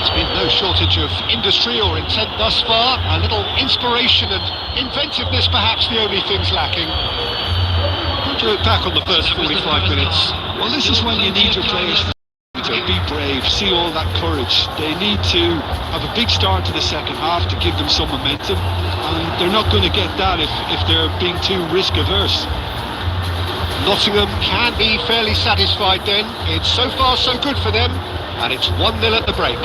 There's been no shortage of industry or intent thus far. A little inspiration and inventiveness perhaps the only things lacking. How do you look back on the first 45 minutes? Well, this is when you need your players to be brave, see all that courage. They need to have a big start to the second half to give them some momentum, and they're not going to get that if they're being too risk averse. Nottingham can be fairly satisfied then. It's so far so good for them, and it's 1-0 at the break.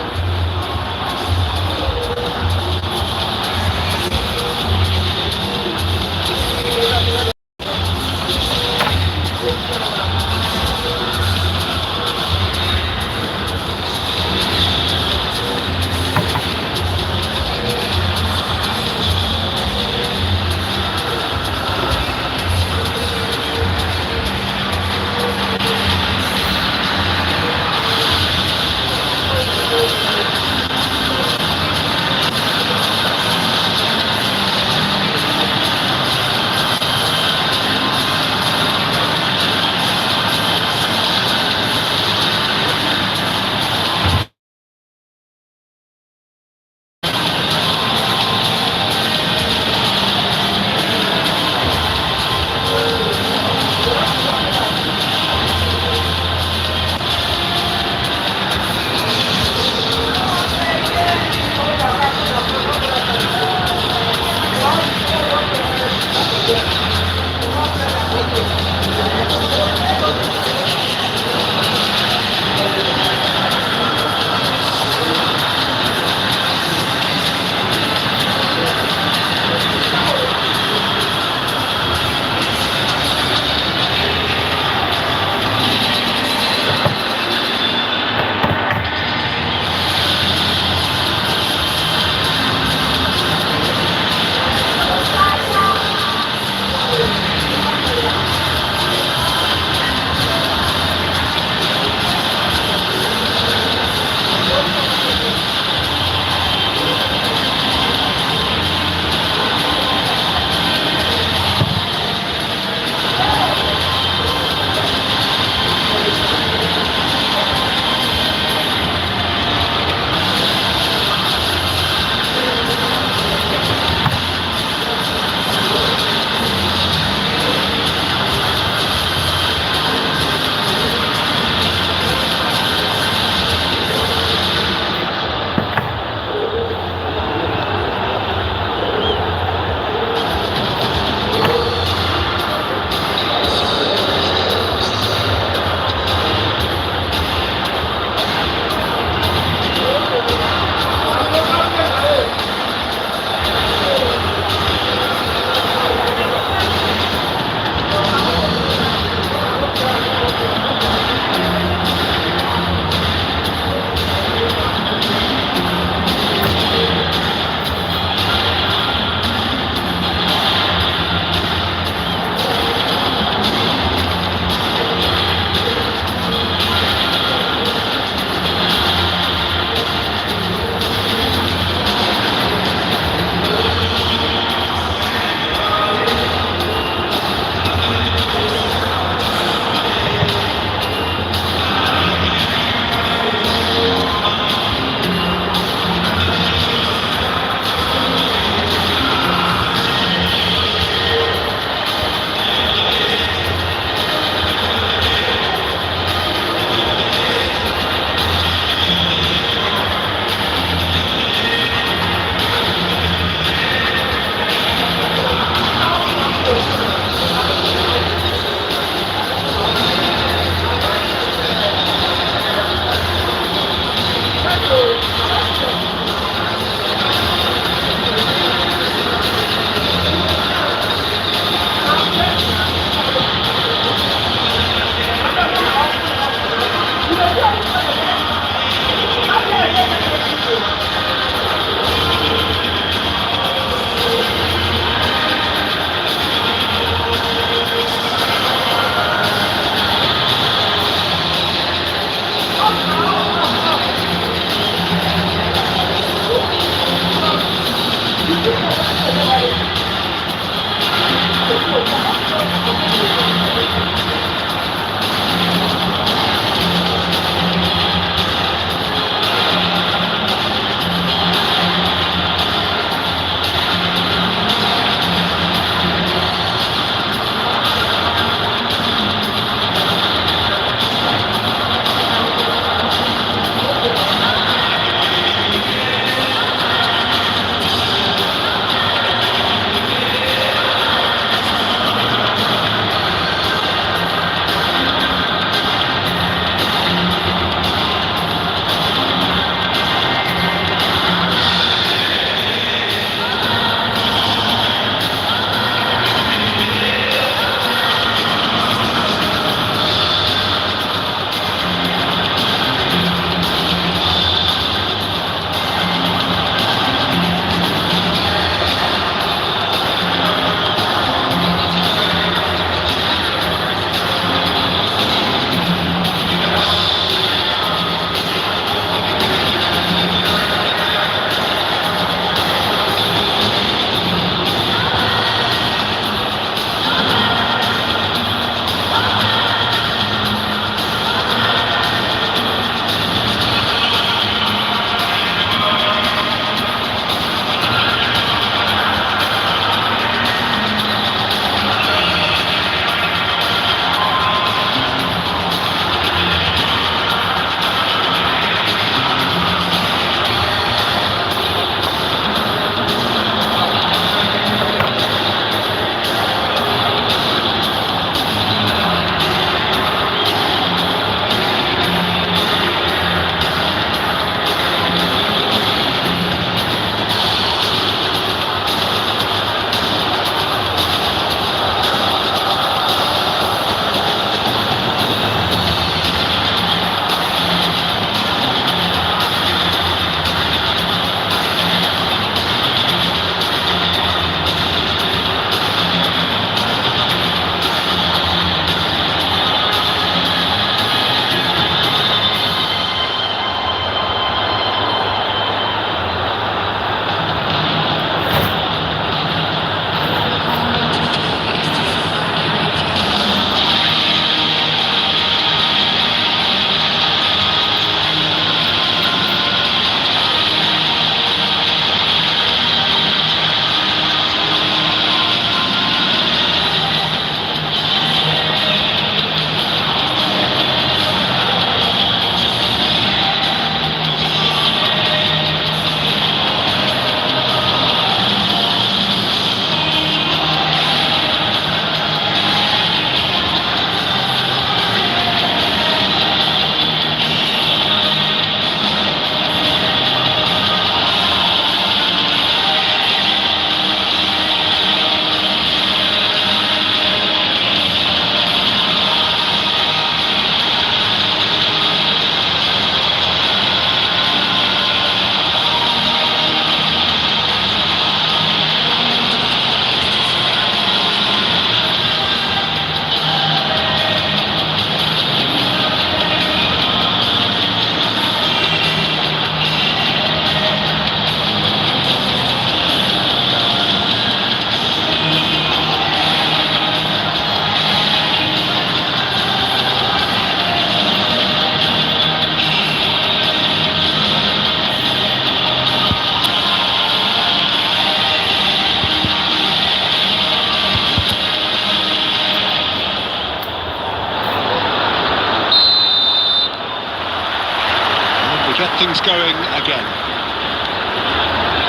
get things going again.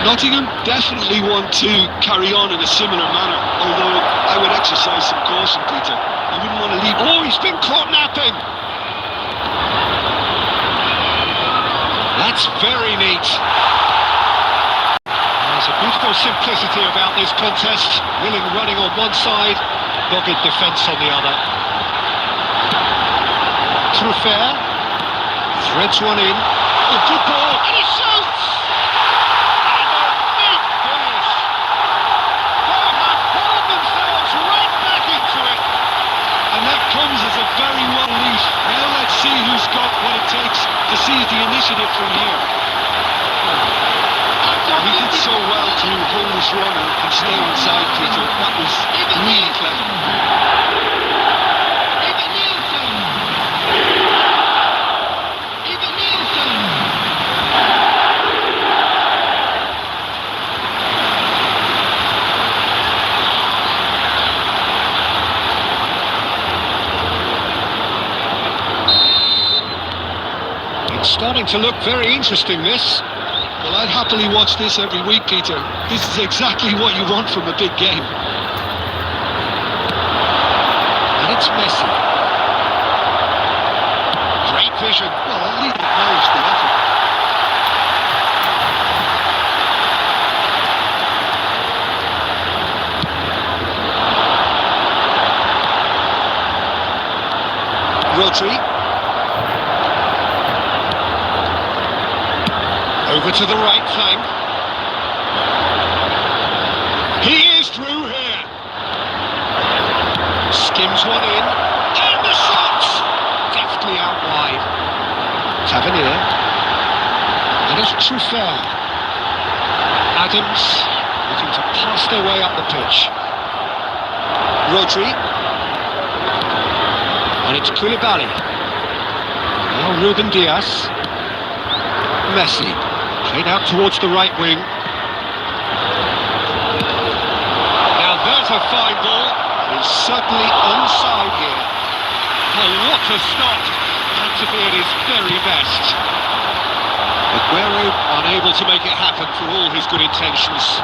Nottingham definitely want to carry on in a similar manner, although I would exercise some caution, Peter. You wouldn't want to leave... Oh, he's been caught napping! That's very neat. There's a beautiful simplicity about this contest. Willing running on one side, dogged defence on the other. Truffert threads one in. Oh, good ball, and he shoots! And a big finish. They have pulled themselves right back into it. And that comes as a very well lead. Now let's see who's got what it takes to seize the initiative from here. He did so well to hold his run and stay inside, Peter. That was really clever. It's starting to look very interesting, this. Well, I'd happily watch this every week, Peter. This is exactly what you want from a big game. And it's Messi. Great vision. Well, at least acknowledge the effort. Rodri. Over to the right flank. He is through here. Skims one in. And the shot! Deftly out wide. Tavernier. And it's Truffert. Adams looking to pass their way up the pitch. Rodri. And it's Koulibaly. Now Ruben Diaz. Messi. Played out towards the right wing. Now there's a fine ball. He's certainly onside here. Oh, what a stop. Had to be at his very best. Aguero unable to make it happen for all his good intentions.